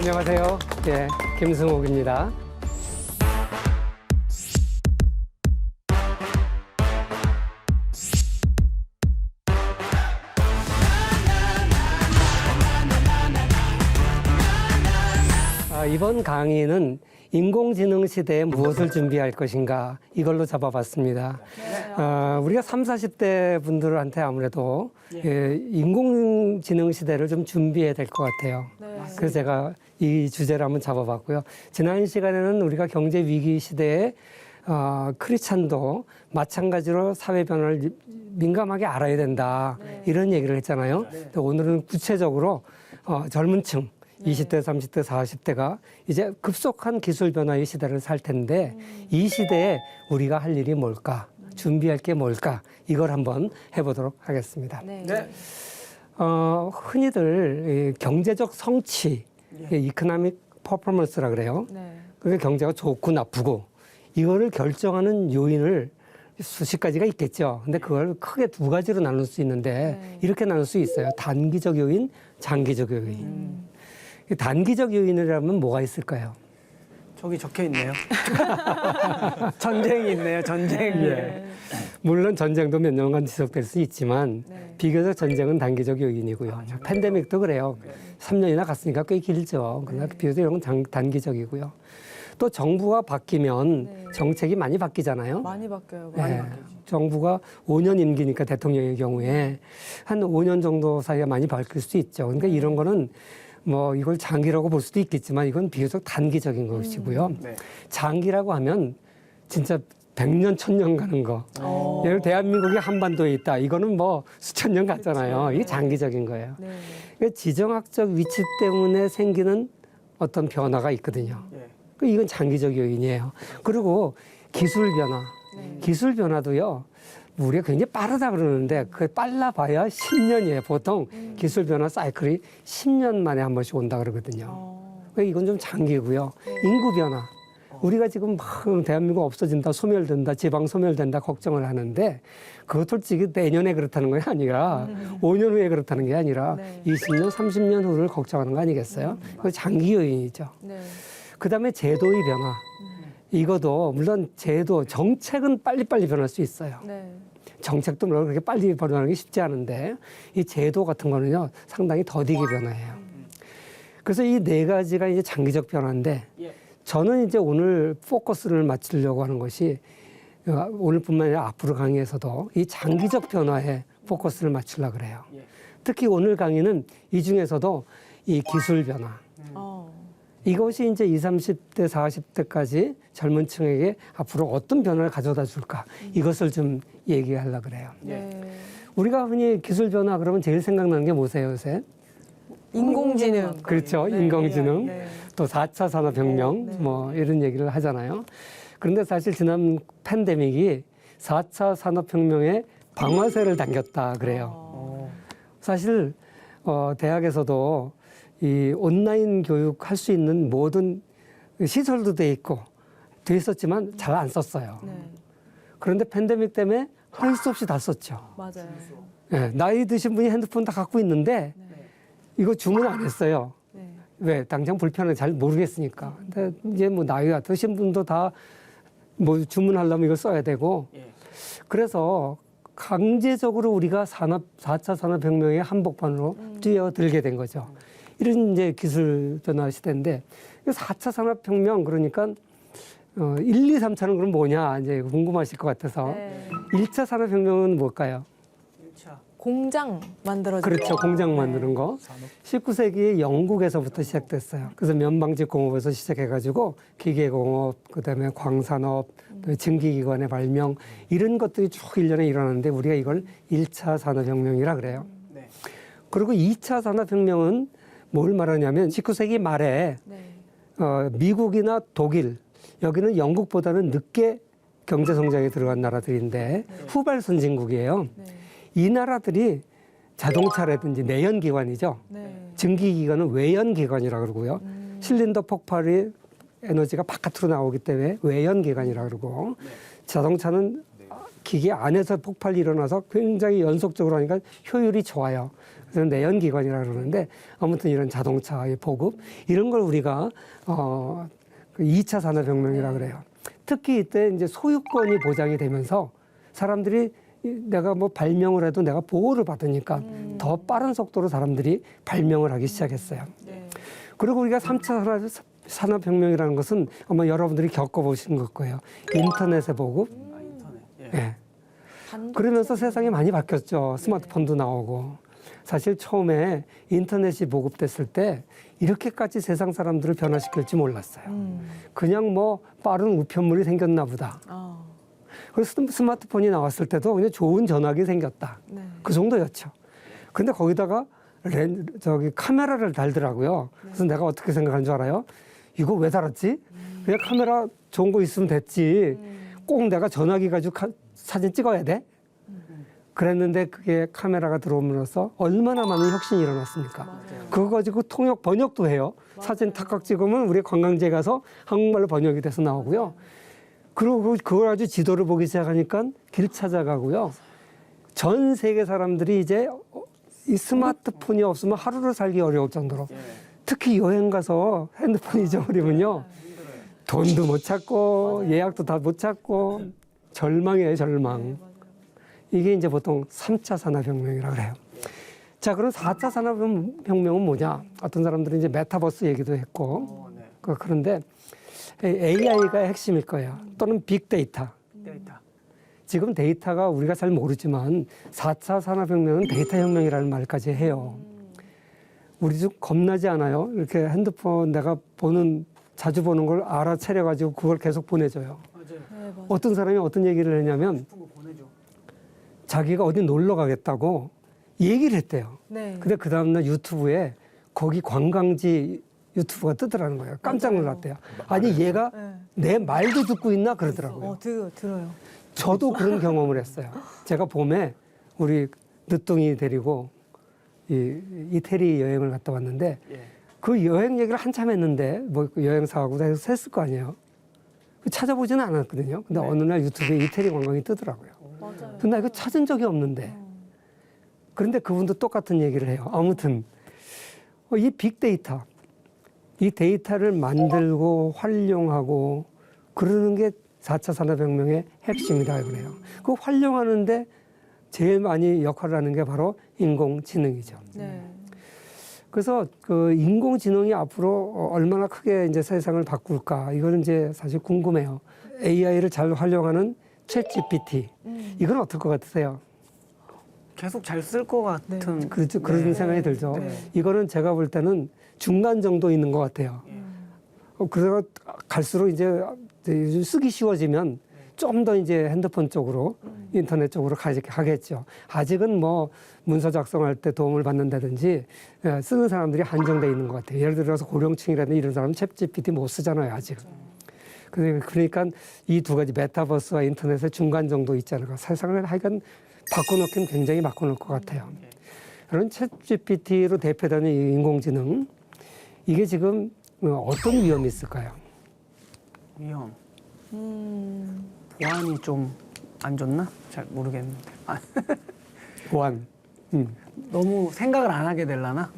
안녕하세요. 예, 김승옥입니다. 이번 강의는 인공지능 시대에 무엇을 준비할 것인가 이걸로 잡아봤습니다. 우리가 30, 40대 분들한테 아무래도 인공지능 시대를 좀 준비해야 될 것 같아요. 그래서 제가 이 주제를 한번 잡아봤고요. 지난 시간에는 우리가 경제 위기 시대에 크리찬도 마찬가지로 사회 변화를 민감하게 알아야 된다 이런 얘기를 했잖아요. 오늘은 구체적으로 젊은 층 20대, 30대, 40대가 이제 급속한 기술 변화의 시대를 살 텐데 이 시대에 우리가 할 일이 뭘까? 준비할 게 뭘까? 이걸 한번 해보도록 하겠습니다. 흔히들 경제적 성취, 이코노믹 퍼포먼스라 그래요. 그게 경제가 좋고 나쁘고 이거를 결정하는 요인을 수십 가지가 있겠죠. 근데 그걸 크게 두 가지로 나눌 수 있는데 이렇게 나눌 수 있어요. 단기적 요인, 장기적 요인. 단기적 요인이라면 뭐가 있을까요? 저기 적혀 있네요. 전쟁이 있네요. 전쟁. 물론 전쟁도 몇 년간 지속될 수 있지만 비교적 전쟁은 단기적 요인이고요. 팬데믹도 그래요. 3년이나 갔으니까 꽤 길죠. 그러나 비교적 이런 건 단기적이고요. 또 정부가 바뀌면 정책이 많이 바뀌잖아요. 많이 바뀌어요. 정부가 5년 임기니까 대통령의 경우에 한 5년 정도 사이에 많이 바뀔 수 있죠. 그러니까 이런 거는 뭐 이걸 장기라고 볼 수도 있겠지만 이건 비교적 단기적인 것이고요. 장기라고 하면 진짜 100년, 1000년 가는 거. 예를 대한민국이 한반도에 있다. 이거는 뭐 수천 년 갔잖아요. 이게 장기적인 거예요. 그러니까 지정학적 위치 때문에 생기는 어떤 변화가 있거든요. 이건 장기적 요인이에요. 그리고 기술 변화. 기술 변화도요. 우리가 굉장히 빠르다 그러는데 그게 빨라봐야 10년이에요. 보통 기술 변화 사이클이 10년 만에 한 번씩 온다 그러거든요. 이건 좀 장기고요. 인구 변화. 우리가 지금 막 대한민국 없어진다, 소멸된다, 지방 소멸된다 걱정을 하는데 그것 솔직히 내년에 그렇다는 게 아니라 5년 후에 그렇다는 게 아니라 20년, 30년 후를 걱정하는 거 아니겠어요? 그거 장기 요인이죠. 그다음에 제도의 변화. 이것도 물론 제도, 정책은 빨리빨리 변할 수 있어요. 정책도 물론 그렇게 빨리 변하는 게 쉽지 않은데 이 제도 같은 거는요 상당히 더디게 변화해요. 그래서 이 네 가지가 이제 장기적 변화인데 저는 이제 오늘 포커스를 맞추려고 하는 것이 오늘뿐만 아니라 앞으로 강의에서도 이 장기적 변화에 포커스를 맞추려고 그래요. 특히 오늘 강의는 이 중에서도 이 기술 변화. 이것이 이제 20, 30대, 40대까지 젊은 층에게 앞으로 어떤 변화를 가져다 줄까? 이것을 좀 얘기하려고 그래요. 우리가 흔히 기술 변화 그러면 제일 생각나는 게 뭐세요, 요새? 인공지능. 그렇죠. 인공지능. 또 4차 산업혁명 뭐 이런 얘기를 하잖아요. 그런데 사실 지난 팬데믹이 4차 산업혁명의 방아쇠를 당겼다 그래요. 사실 대학에서도 이 온라인 교육 할 수 있는 모든 시설도 돼 있고 돼 있었지만 잘 안 썼어요. 그런데 팬데믹 때문에 할 수 없이 다 썼죠. 맞아요. 나이 드신 분이 핸드폰 다 갖고 있는데 이거 주문 안 했어요. 왜? 당장 불편하게 잘 모르겠으니까. 근데 이제 뭐 나이가 드신 분도 다 뭐 주문하려면 이걸 써야 되고 그래서 강제적으로 우리가 4차 산업혁명의 한복판으로 뛰어들게 된 거죠. 이런 이제 기술 변화 시대인데 4차 산업혁명 그러니까 1, 2, 3차는 그럼 뭐냐 이제 궁금하실 것 같아서 1차 산업혁명은 뭘까요? 공장 만들어지는 그렇죠. 공장 만드는 거. 19세기 영국에서부터 시작됐어요. 그래서 면방직 공업에서 시작해가지고 기계공업, 그다음에 광산업, 증기기관의 발명 이런 것들이 쭉 일련에 일어나는데 우리가 이걸 1차 산업혁명이라 그래요. 그리고 2차 산업혁명은 뭘 말하냐면 19세기 말에 미국이나 독일, 여기는 영국보다는 늦게 경제성장에 들어간 나라들인데 후발 선진국이에요. 이 나라들이 자동차라든지 내연기관이죠. 증기기관은 외연기관이라고 그러고요. 실린더 폭발이 에너지가 바깥으로 나오기 때문에 외연기관이라고 그러고 자동차는 기계 안에서 폭발이 일어나서 굉장히 연속적으로 하니까 효율이 좋아요. 그래서 내연기관이라 그러는데 아무튼 이런 자동차의 보급 이런 걸 우리가 그 2차 산업혁명이라 그래요. 특히 이때 이제 소유권이 보장이 되면서 사람들이 내가 뭐 발명을 해도 내가 보호를 받으니까 더 빠른 속도로 사람들이 발명을 하기 시작했어요. 네. 그리고 우리가 3차 산업혁명이라는 것은 아마 여러분들이 겪어보신 걸 거예요. 인터넷의 보급. 아, 인터넷. 예. 예. 반도체. 그러면서 세상이 많이 바뀌었죠. 스마트폰도 나오고. 사실 처음에 인터넷이 보급됐을 때 이렇게까지 세상 사람들을 변화시킬지 몰랐어요. 그냥 뭐 빠른 우편물이 생겼나 보다. 아, 그래서 스마트폰이 나왔을 때도 그냥 좋은 전화기 생겼다. 네. 그 정도였죠. 근데 거기다가 카메라를 달더라고요. 그래서 내가 어떻게 생각한 줄 알아요? 이거 왜 달았지? 그냥 카메라 좋은 거 있으면 됐지. 꼭 내가 전화기 가지고 사진 찍어야 돼? 그랬는데 그게 카메라가 들어오면서 얼마나 많은 혁신이 일어났습니까? 그거 가지고 통역 번역도 해요. 사진 탁각 찍으면 우리 관광지에 가서 한국말로 번역이 돼서 나오고요. 그리고 그걸 가지고 지도를 보기 시작하니까 길 찾아가고요. 전 세계 사람들이 이제 이 스마트폰이 없으면 하루를 살기 어려울 정도로 특히 여행 가서 핸드폰 잊어버리면요. 돈도 못 찾고 예약도 다 못 찾고 절망이에요, 절망. 이게 이제 보통 3차 산업혁명이라고 그래요. 자, 그럼 4차 산업혁명은 뭐냐? 어떤 사람들은 이제 메타버스 얘기도 했고, 네. 그런데 AI가 핵심일 거예요. 또는 빅데이터. 데이터. 지금 데이터가 우리가 잘 모르지만 4차 산업혁명은 데이터 혁명이라는 말까지 해요. 우리 좀 겁나지 않아요? 이렇게 핸드폰 내가 자주 보는 걸 알아차려가지고 그걸 계속 보내줘요. 맞아요. 네, 맞아요. 어떤 사람이 어떤 얘기를 했냐면 싶은 거 보내줘. 자기가 어디 놀러 가겠다고 얘기를 했대요. 네. 근데 그 다음날 유튜브에 거기 관광지 유튜브가 뜨더라는 거예요. 깜짝 놀랐대요. 아니 얘가 네. 내 말도 듣고 있나 그러더라고요. 들어요. 저도 그런 경험을 했어요. 제가 봄에 우리 늦둥이 데리고 이태리 여행을 갔다 왔는데 예. 그 여행 얘기를 한참 했는데 뭐 여행사하고 해서 했을 거 아니에요. 찾아보지는 않았거든요. 근데 어느 날 유튜브에 이태리 관광이 뜨더라고요. 맞아요. 근데 나 이거 찾은 적이 없는데. 그런데 그분도 똑같은 얘기를 해요. 아무튼 이 빅데이터, 이 데이터를 만들고 활용하고 그러는 게 4차 산업혁명의 핵심이다 그래요. 그 활용하는데 제일 많이 역할을 하는 게 바로 인공지능이죠. 네. 그래서 그 인공지능이 앞으로 얼마나 크게 이제 세상을 바꿀까 이거는 이제 사실 궁금해요. AI를 잘 활용하는 챗GPT 이건 어떨 것 같으세요? 계속 잘 쓸 것 같은. 그렇죠. 그런 생각이 들죠. 네. 이거는 제가 볼 때는 중간 정도 있는 것 같아요. 그래서 갈수록 이제 요즘 쓰기 쉬워지면 좀 더 이제 핸드폰 쪽으로 인터넷 쪽으로 가겠죠. 아직은 뭐 문서 작성할 때 도움을 받는다든지 쓰는 사람들이 한정돼 있는 것 같아요. 예를 들어서 고령층이라든지 이런 사람은 챗GPT 못 쓰잖아요, 아직은. 그러니까 이 두 가지 메타버스와 인터넷의 중간 정도 있잖아요. 세상을 하여간 바꿔놓기는 굉장히 바꿔놓을 것 같아요. 그런 챗GPT로 대표되는 이 인공지능 이게 지금 어떤 위험이 있을까요? 위험. 보안이 좀 안 좋나? 잘 모르겠는데. 아, 보안. 너무 생각을 안 하게 되려나?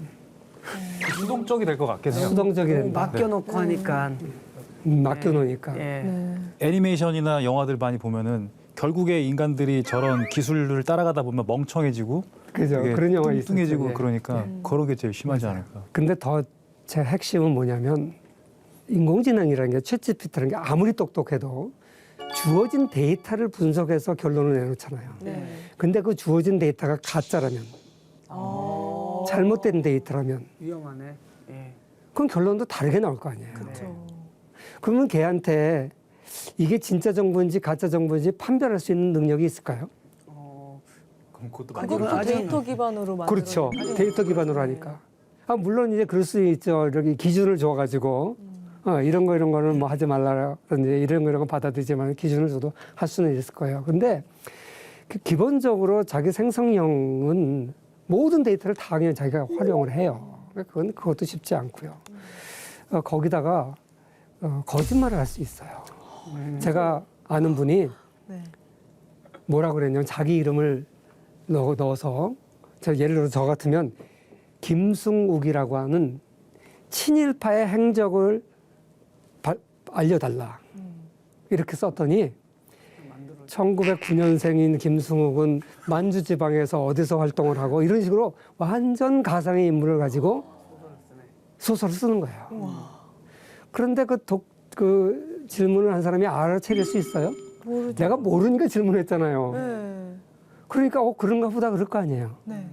수동적이 될 것 같긴 해요. 수동적이 된다. 맡겨놓고 하니까. 맡겨놓으니까. 예. 네. 애니메이션이나 영화들 많이 보면은 결국에 인간들이 저런 기술을 따라가다 보면 멍청해지고 그죠. 되게 그런 영화 있었죠. 뚱뚱해지고 예. 그러니까 그런 게 제일 심하지 않을까. 근데 더 제 핵심은 뭐냐면 인공지능이라는 게 챗GPT라는 게 아무리 똑똑해도 주어진 데이터를 분석해서 결론을 내놓잖아요. 네. 근데 그 주어진 데이터가 가짜라면 잘못된 데이터라면 위험하네. 예. 그럼 결론도 다르게 나올 거 아니에요. 그렇죠. 그러면 걔한테 이게 진짜 정보인지 가짜 정보인지 판별할 수 있는 능력이 있을까요? 그럼 그것도 아직은- 그것도 아직은- 데이터 기반으로 만들어. 그렇죠. 데이터 기반으로 하니까. 물론 이제 그럴 수 있죠. 이렇게 기준을 줘가지고 이런 거는 뭐 하지 말라든지 이런 거 받아들이지만 기준을 줘도 할 수는 있을 거예요. 근데 기본적으로 자기 생성형은 모든 데이터를 다 그냥 자기가 활용을 해요. 그것도 쉽지 않고요. 거기다가 거짓말을 할 수 있어요. 제가 아는 분이 네. 뭐라 그랬냐면 자기 이름을 넣어서 예를 들어 저 같으면 김승욱이라고 하는 친일파의 행적을 알려달라. 이렇게 썼더니 1909년생인 김승욱은 만주지방에서 어디서 활동을 하고 이런 식으로 완전 가상의 인물을 가지고 소설을 쓰는 거예요. 그런데 그 질문을 한 사람이 알아채릴 수 있어요? 모르죠. 내가 모르니까 질문했잖아요. 네. 그러니까 그런가 보다 그럴 거 아니에요. 네.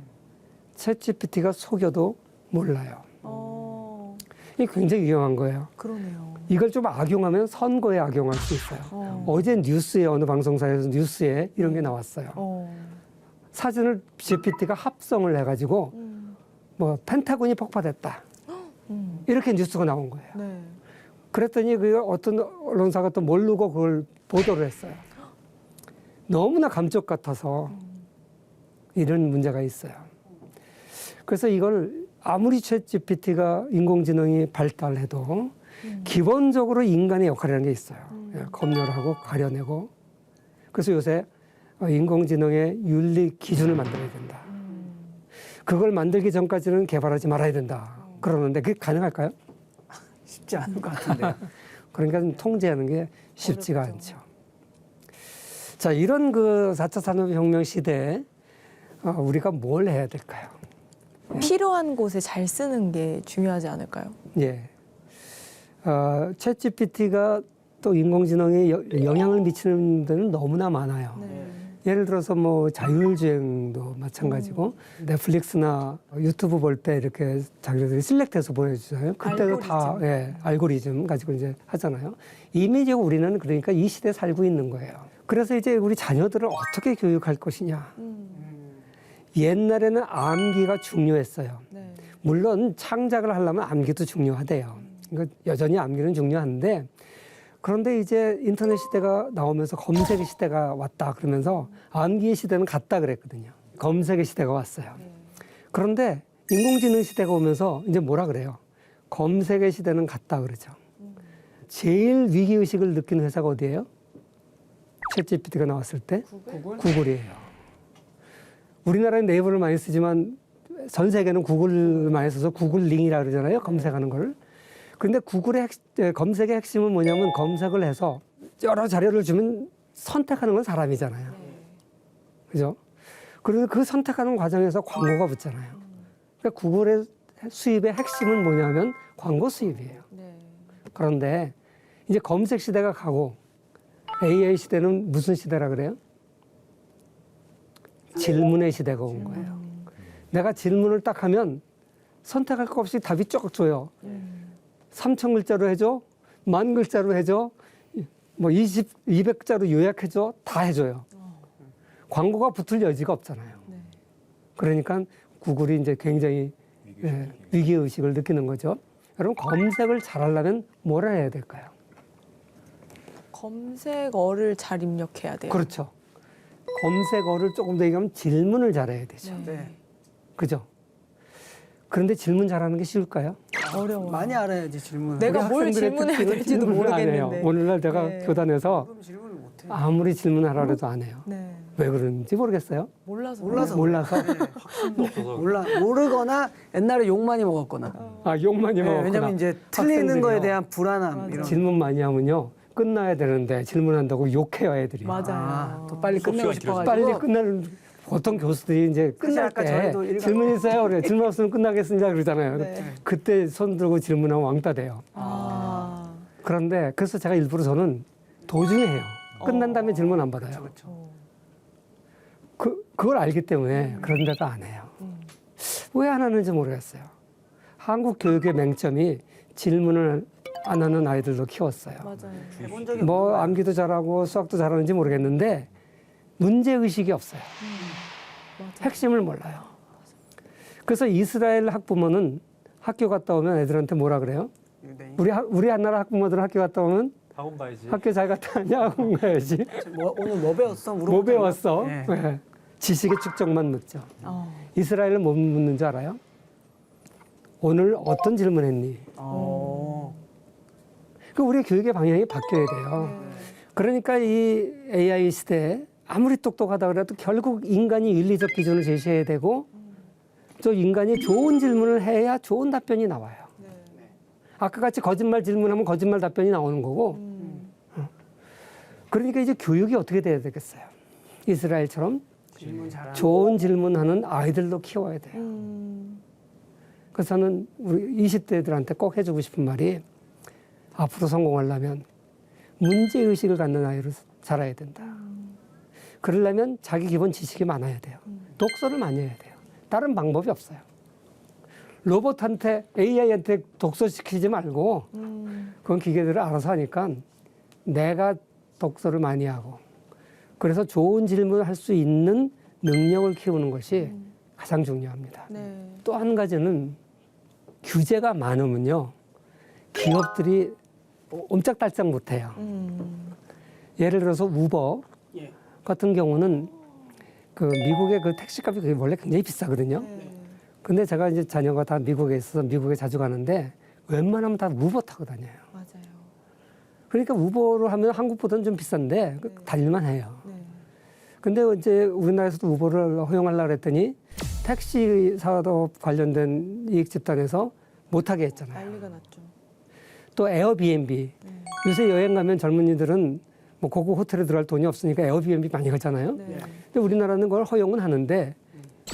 챗GPT가 속여도 몰라요. 어, 이게 굉장히 위험한 거예요. 그러네요. 이걸 좀 악용하면 선거에 악용할 수 있어요. 어제 뉴스에 어느 방송사에서 뉴스에 이런 게 나왔어요. 사진을 GPT가 합성을 해가지고 뭐 펜타곤이 폭파됐다. 이렇게 뉴스가 나온 거예요. 네. 그랬더니 그 어떤 언론사가 또 모르고 그걸 보도를 했어요. 너무나 감쪽 같아서 이런 문제가 있어요. 그래서 이걸 아무리 챗GPT가 인공지능이 발달해도 기본적으로 인간의 역할이라는 게 있어요. 검열하고 가려내고. 그래서 요새 인공지능의 윤리 기준을 만들어야 된다. 그걸 만들기 전까지는 개발하지 말아야 된다. 그러는데 그게 가능할까요? 쉽지 않을 것 같은데요. 그러니까 좀 통제하는 게 쉽지가 않죠. 자, 이런 그 4차 산업혁명 시대에 우리가 뭘 해야 될까요? 필요한 곳에 잘 쓰는 게 중요하지 않을까요? 예. 챗GPT가 또 인공지능에 영향을 미치는 데는 너무나 많아요. 네. 예를 들어서 뭐 자율주행도 마찬가지고 넷플릭스나 유튜브 볼 때 이렇게 자기들이 셀렉트해서 보여주잖아요. 그때도 다 알고리즘 가지고 이제 하잖아요. 이미지고 우리는 그러니까 이 시대에 살고 있는 거예요. 그래서 이제 우리 자녀들을 어떻게 교육할 것이냐. 옛날에는 암기가 중요했어요. 네. 물론 창작을 하려면 암기도 중요하대요. 그러니까 여전히 암기는 중요한데 그런데 이제 인터넷 시대가 나오면서 검색의 시대가 왔다 그러면서 암기의 시대는 갔다 그랬거든요. 검색의 시대가 왔어요. 그런데 인공지능 시대가 오면서 이제 뭐라 그래요? 검색의 시대는 갔다 그러죠. 제일 위기의식을 느끼는 회사가 어디예요? 챗GPT가 나왔을 때? 구글이에요. 우리나라는 네이버를 많이 쓰지만 전 세계는 구글을 많이 써서 구글링이라 그러잖아요. 검색하는 걸. 그런데 구글의 검색의 핵심은 뭐냐면 검색을 해서 여러 자료를 주면 선택하는 건 사람이잖아요. 그죠? 그래서 그 선택하는 과정에서 광고가 붙잖아요. 그러니까 구글의 수입의 핵심은 뭐냐면 광고 수입이에요. 네. 그런데 이제 검색 시대가 가고 AI 시대는 무슨 시대라 그래요? 질문의 시대가 온 거예요. 내가 질문을 딱 하면 선택할 거 없이 답이 쭉 줘요. 3,000글자로 해줘, 10,000글자로 해줘, 뭐 200자로 요약해줘, 다 해줘요. 광고가 붙을 여지가 없잖아요. 그러니까 구글이 이제 굉장히 위기의식을 느끼는 거죠. 여러분, 검색을 잘하려면 뭘 해야 될까요? 검색어를 잘 입력해야 돼요. 그렇죠. 검색어를 조금 더 얘기하면 질문을 잘해야 되죠. 네. 그죠? 그런데 질문 잘하는 게 쉬울까요? 어려워요. 많이 알아야지 질문을. 내가 우리 뭘 학생들의 질문해야 특징은 될지도 질문을 안 해요. 모르겠는데. 오늘날 제가 네. 교단에서 그럼 질문을 못해. 아무리 질문하라 해도 안 해요. 네. 왜 그러는지 모르겠어요. 몰라서. 몰라서. 모르거나 옛날에 욕 많이 먹었거나. 욕 많이 네, 먹었구나. 왜냐면 이제 틀리는 학생들이요. 거에 대한 불안함 이런. 질문 많이 하면요. 끝나야 되는데 질문한다고 욕해요, 애들이. 맞아요. 또 빨리 끝내고 싶어가지고. 빨리 끝나는 보통 교수들이 이제 끝날 아까 때 저희도 읽어- 질문 있어요? 그래. 질문 없으면 끝나겠습니다 그러잖아요. 네. 그때 손 들고 질문하면 왕따 돼요. 아. 그런데 그래서 제가 일부러 저는 도중에 해요. 끝난 다음에 질문 안 받아요. 그렇죠. 그걸 알기 때문에 그런데도 안 해요. 왜 안 하는지 모르겠어요. 한국 교육의 맹점이 질문을 안 하는 아이들도 키웠어요. 맞아요. 해본 적이 뭐 없는 암기도 잘하고 수학도 잘하는지 모르겠는데 문제 의식이 없어요. 핵심을 몰라요. 그래서 이스라엘 학부모는 학교 갔다 오면 애들한테 뭐라 그래요? 거예요. 우리 한나라 학부모들은 학교 갔다 오면 학원 가야지. 학교 잘 갔다 왔냐? 학원 가야지. 오늘 뭐 배웠어? 뭐 배웠어? 네. 네. 지식의 축적만 묻죠. 어. 이스라엘은 뭐 묻는 줄 알아요? 오늘 어떤 질문했니? 그 우리 교육의 방향이 바뀌어야 돼요. 그러니까 이 AI 시대에 아무리 똑똑하다 그래도 결국 인간이 윤리적 기준을 제시해야 되고 저 인간이 좋은 질문을 해야 좋은 답변이 나와요. 아까 같이 거짓말 질문하면 거짓말 답변이 나오는 거고. 그러니까 이제 교육이 어떻게 돼야 되겠어요? 이스라엘처럼 질문 잘하는 좋은 질문하는 아이들도 키워야 돼요. 그래서 저는 우리 20대들한테 꼭 해주고 싶은 말이 앞으로 성공하려면 문제의식을 갖는 아이로 자라야 된다. 그러려면 자기 기본 지식이 많아야 돼요. 독서를 많이 해야 돼요. 다른 방법이 없어요. 로봇한테, AI한테 독서시키지 말고 그건 기계들을 알아서 하니까 내가 독서를 많이 하고 그래서 좋은 질문을 할 수 있는 능력을 키우는 것이 가장 중요합니다. 네. 또 한 가지는 규제가 많으면요. 기업들이 옴짝달짝 못해요. 예를 들어서 우버 예. 같은 경우는 그 미국의 그 택시값이 그게 원래 굉장히 비싸거든요. 근데 제가 이제 자녀가 다 미국에 있어서 미국에 자주 가는데 웬만하면 다 우버 타고 다녀요. 맞아요. 그러니까 우버를 하면 한국보다는 좀 비싼데 다닐만 해요. 네. 근데 이제 우리나라에서도 우버를 허용하려고 했더니 택시 사업 관련된 이익 집단에서 못하게 했잖아요. 난리가 났죠. 또 에어비앤비. 요새 여행 가면 젊은이들은 뭐 고급 호텔에 들어갈 돈이 없으니까 에어비앤비 많이 가잖아요. 네. 근데 우리나라는 그걸 허용은 하는데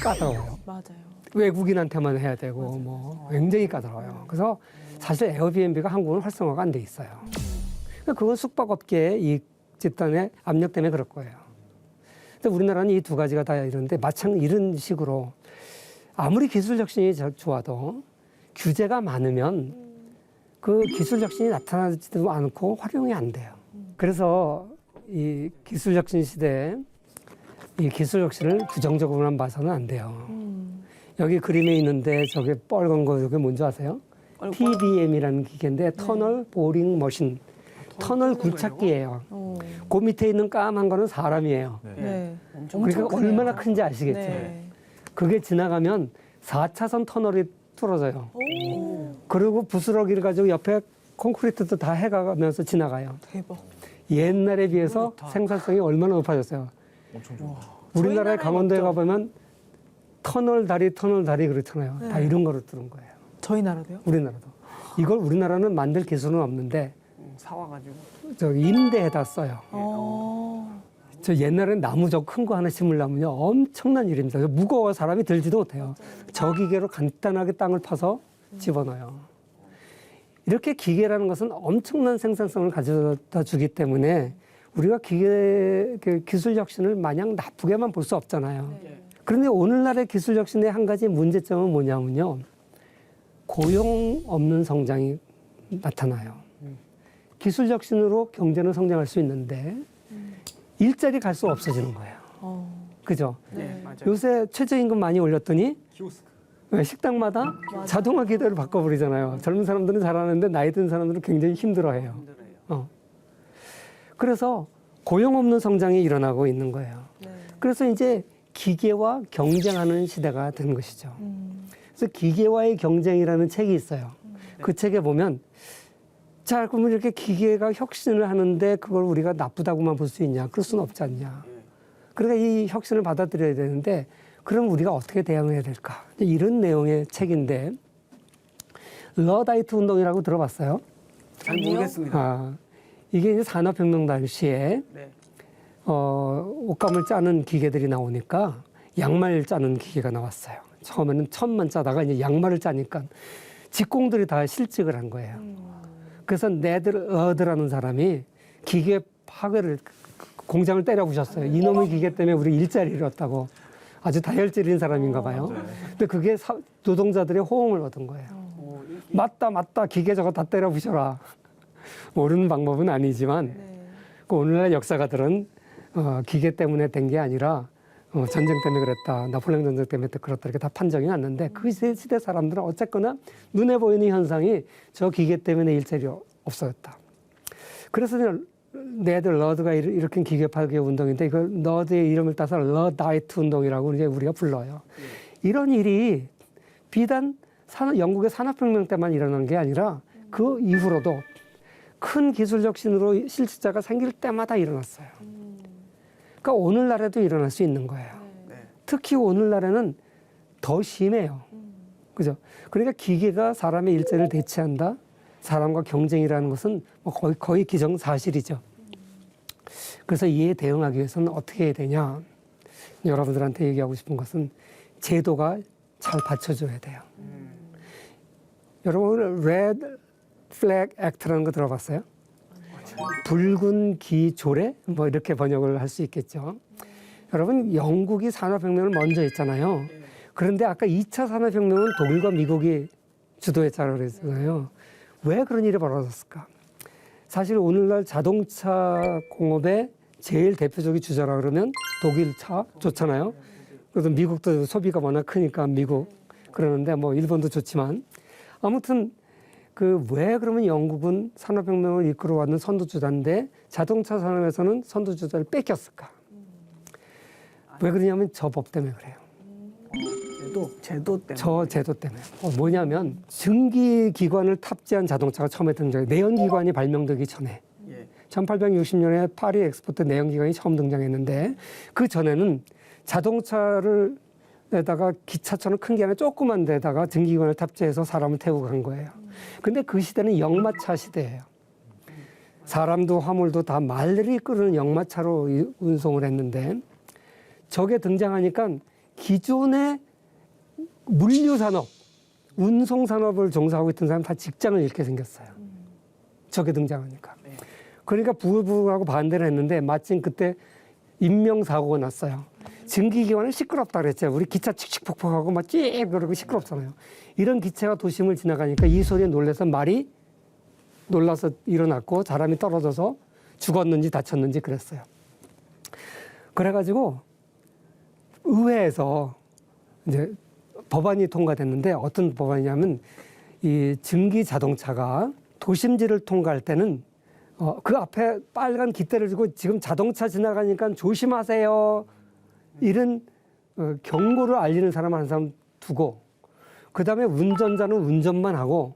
까다로워요. 맞아요. 외국인한테만 해야 되고 뭐 굉장히 까다로워요. 그래서 사실 에어비앤비가 한국은 활성화가 안 돼 있어요. 그러니까 그건 숙박업계의 이익 집단의 압력 때문에 그럴 거예요. 근데 우리나라는 이 두 가지가 다 이런데 마찬 이런 식으로 아무리 기술 혁신이 좋아도 규제가 많으면 그 기술 혁신이 나타나지도 않고 활용이 안 돼요. 그래서 이 기술 혁신 시대에 이 기술 혁신을 부정적으로만 봐서는 안 돼요. 여기 그림에 있는데 저게 빨간 거 저게 뭔지 아세요? TBM이라는 기계인데 터널 보링 머신. 터널 굴착기예요. 그 밑에 있는 까만 거는 사람이에요. 네. 그러니까 얼마나 큰지 아시겠죠? 네. 그게 지나가면 4차선 터널이 뚫어져요. 그리고 부스러기를 가지고 옆에 콘크리트도 다 해가면서 지나가요. 대박. 옛날에 비해서 생산성이 얼마나 높아졌어요. 엄청 좋아. 우리나라의 강원도에 가보면 터널 다리 그렇잖아요. 다 이런 거로 뚫은 거예요. 저희 나라도요? 우리나라도. 이걸 우리나라는 만들 기술은 없는데 사와가지고 저 임대에다 써요. 어. 저 옛날엔 나무 저 큰 거 하나 심으려면요 엄청난 일입니다. 무거워 사람이 들지도 못해요. 저 기계로 간단하게 땅을 파서 집어넣어요. 이렇게 기계라는 것은 엄청난 생산성을 가져다 주기 때문에 우리가 기술 혁신을 마냥 나쁘게만 볼 수 없잖아요. 그런데 오늘날의 기술 혁신의 한 가지 문제점은 뭐냐면요. 고용 없는 성장이 나타나요. 기술 혁신으로 경제는 성장할 수 있는데 일자리 갈 수 없어지는 거예요. 그죠? 네, 맞아요. 요새 최저임금 많이 올렸더니 식당마다 자동화 기계를 바꿔버리잖아요. 젊은 사람들은 잘하는데 나이 든 사람들은 굉장히 힘들어해요. 힘들어요. 그래서 고용 없는 성장이 일어나고 있는 거예요. 그래서 이제 기계와 경쟁하는 시대가 된 것이죠. 그래서 기계와의 경쟁이라는 책이 있어요. 그 책에 보면 자, 그러면 이렇게 기계가 혁신을 하는데 그걸 우리가 나쁘다고만 볼 수 있냐? 그럴 수는 없지 않냐? 그러니까 이 혁신을 받아들여야 되는데 그럼 우리가 어떻게 대응해야 될까? 이런 내용의 책인데 러다이트 운동이라고 들어봤어요? 잘 모르겠습니다. 이게 이제 산업혁명 당시에 네. 옷감을 짜는 기계들이 나오니까 양말 짜는 기계가 나왔어요. 처음에는 천만 짜다가 이제 양말을 짜니까 직공들이 다 실직을 한 거예요. 그래서 네들어드라는 사람이 기계 파괴를 공장을 때려 부셨어요. 이놈의 기계 때문에 우리 일자리를 잃었다고. 아주 다혈질인 사람인가 봐요. 근데 그게 노동자들의 호응을 얻은 거예요. 맞다 기계 저거 다 때려 부셔라. 모르는 방법은 아니지만 그 오늘날 역사가들은 기계 때문에 된 게 아니라 전쟁 때문에 그랬다. 나폴레옹 전쟁 때문에 그렇다. 이렇게 다 판정이 났는데 그 시대 사람들은 어쨌거나 눈에 보이는 현상이 저 기계 때문에 일자리 없어졌다. 그래서 네들 러드가 일으킨 기계 파괴 운동인데 이걸 러드의 이름을 따서 러다이트 운동이라고 이제 우리가 불러요. 이런 일이 비단 영국의 산업혁명 때만 일어난 게 아니라 그 이후로도 큰 기술 혁신으로 실직자가 생길 때마다 일어났어요. 그러니까 오늘날에도 일어날 수 있는 거예요. 특히 오늘날에는 더 심해요. 그죠? 그러니까 기계가 사람의 일자리를 대체한다. 사람과 경쟁이라는 것은 뭐 거의 기정사실이죠. 그래서 이에 대응하기 위해서는 어떻게 해야 되냐? 여러분들한테 얘기하고 싶은 것은 제도가 잘 받쳐줘야 돼요. 여러분 Red Flag Act라는 거 들어봤어요? 붉은 기 조례? 뭐 이렇게 번역을 할 수 있겠죠. 여러분 영국이 산업혁명을 먼저 했잖아요. 그런데 아까 2차 산업혁명은 독일과 미국이 주도했다고 그랬잖아요. 왜 그런 일이 벌어졌을까? 사실 오늘날 자동차 공업의 제일 대표적인 주자라 그러면 독일 차 좋잖아요. 그래서 미국도 소비가 워낙 크니까 미국 그러는데 뭐 일본도 좋지만 아무튼 그 왜 그러면 영국은 산업혁명을 이끌어왔는 선두주자인데 자동차 산업에서는 선두주자를 뺏겼을까? 왜 그러냐면 저 법 때문에 그래요. 제도 때문에. 저 제도 때문에. 뭐냐면 증기기관을 탑재한 자동차가 처음에 등장해요. 내연기관이 발명되기 전에. 예. 1860년에 파리 엑스포 때 내연기관이 처음 등장했는데 그 전에는 자동차를 에다가 기차처럼 큰 게 아니라 조그만 데다가 증기기관을 탑재해서 사람을 태우고 간 거예요. 근데 그 시대는 역마차 시대예요. 사람도 화물도 다 말들이 이끄는 역마차로 운송을 했는데 저게 등장하니까 기존의 물류산업, 운송산업을 종사하고 있던 사람 다 직장을 잃게 생겼어요. 저게 등장하니까. 그러니까 부글부글하고 반대를 했는데 마침 그때 인명사고가 났어요. 증기기관은 시끄럽다 그랬죠. 우리 기차 칙칙폭폭하고 막 찌익 그러고 시끄럽잖아요. 이런 기체가 도심을 지나가니까 이 소리에 놀라서 말이 놀라서 일어났고 사람이 떨어져서 죽었는지 다쳤는지 그랬어요. 그래가지고 의회에서 이제 법안이 통과됐는데 어떤 법안이냐면 이 증기 자동차가 도심지를 통과할 때는 그 앞에 빨간 깃대를 주고 지금 자동차 지나가니까 조심하세요. 이런 경고를 알리는 사람 한 사람 두고 그다음에 운전자는 운전만 하고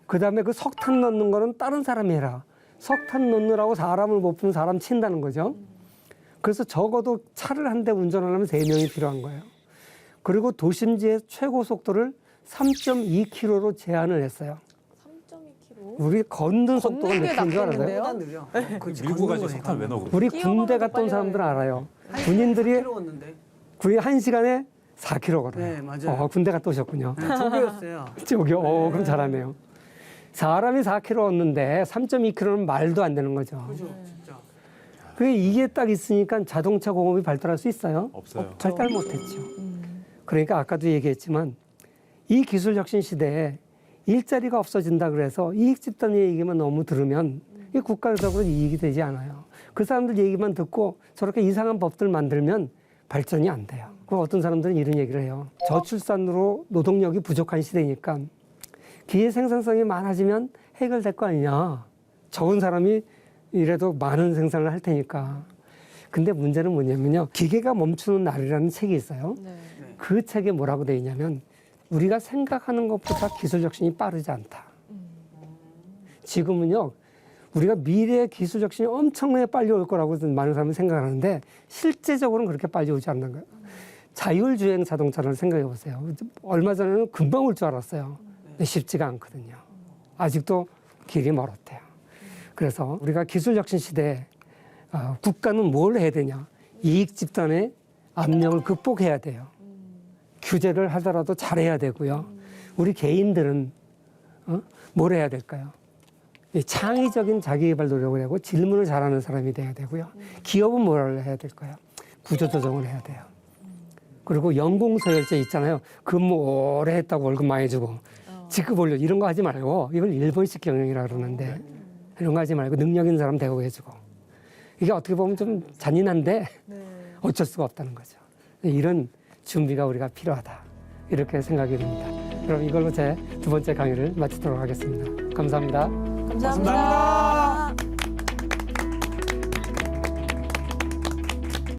그다음에 그 석탄 넣는 거는 다른 사람이 해라. 석탄 넣느라고 사람을 못 푸는 사람 친다는 거죠. 그래서 적어도 차를 한 대 운전하려면 3명이 필요한 거예요. 그리고 도심지의 최고 속도를 3.2km로 제한을 했어요. 3.2km? 우리 걷는 속도가 걷는 몇 게 킬로인 줄 알아요? 낫겠는데요? 보다 느려. 밀고 가지 석탄 왜 넣어? 우리 뛰어가면 군대 더 갔다 온 빨리 사람들은 와요. 알아요. 군인들이 었는데 군이 1시간에 4km 걸어요. 네, 맞아요. 군대 갔다 오셨군요. 네, 조교였어요. 저기요. 그럼 잘하네요. 사람이 4km 얻는데 3.2km는 말도 안 되는 거죠. 그죠, 진짜. 그게 이게 딱 있으니까 자동차 공업이 발달할 수 있어요? 없어요. 발달 못했죠. 그러니까 아까도 얘기했지만 이 기술 혁신 시대에 일자리가 없어진다 그래서 이익 집단 얘기만 너무 들으면 이 국가적으로 이익이 되지 않아요. 그 사람들 얘기만 듣고 저렇게 이상한 법들 만들면 발전이 안 돼요. 그럼 어떤 사람들은 이런 얘기를 해요. 저출산으로 노동력이 부족한 시대니까 기회 생산성이 많아지면 해결될 거 아니냐. 적은 사람이 이래도 많은 생산을 할 테니까. 근데 문제는 뭐냐면요. 기계가 멈추는 날이라는 책이 있어요. 네. 그 책에 뭐라고 돼 있냐면 우리가 생각하는 것보다 기술 혁신이 빠르지 않다. 지금은요. 우리가 미래의 기술 혁신이 엄청나게 빨리 올 거라고 많은 사람이 생각하는데 실제적으로는 그렇게 빨리 오지 않는 거예요. 자율주행 자동차를 생각해 보세요. 얼마 전에는 금방 올 줄 알았어요. 근데 쉽지가 않거든요. 아직도 길이 멀었대요. 그래서 우리가 기술 혁신 시대에 국가는 뭘 해야 되냐. 이익 집단의 압력을 극복해야 돼요. 규제를 하더라도 잘해야 되고요. 우리 개인들은 뭘 해야 될까요? 창의적인 자기개발 노력을 하고 질문을 잘하는 사람이 돼야 되고요. 기업은 뭘 해야 될까요? 구조조정을 해야 돼요. 그리고 연공서열제 있잖아요. 근무 오래 했다고 월급 많이 주고 직급 올려 이런 거 하지 말고 이걸 일본식 경영이라 그러는데 이런 거 하지 말고 능력 있는 사람 대우해주고 이게 어떻게 보면 좀 잔인한데 어쩔 수가 없다는 거죠. 이런 준비가 우리가 필요하다 이렇게 생각이 됩니다. 그럼 이걸로 제 2번째 강의를 마치도록 하겠습니다. 감사합니다. 감사합니다.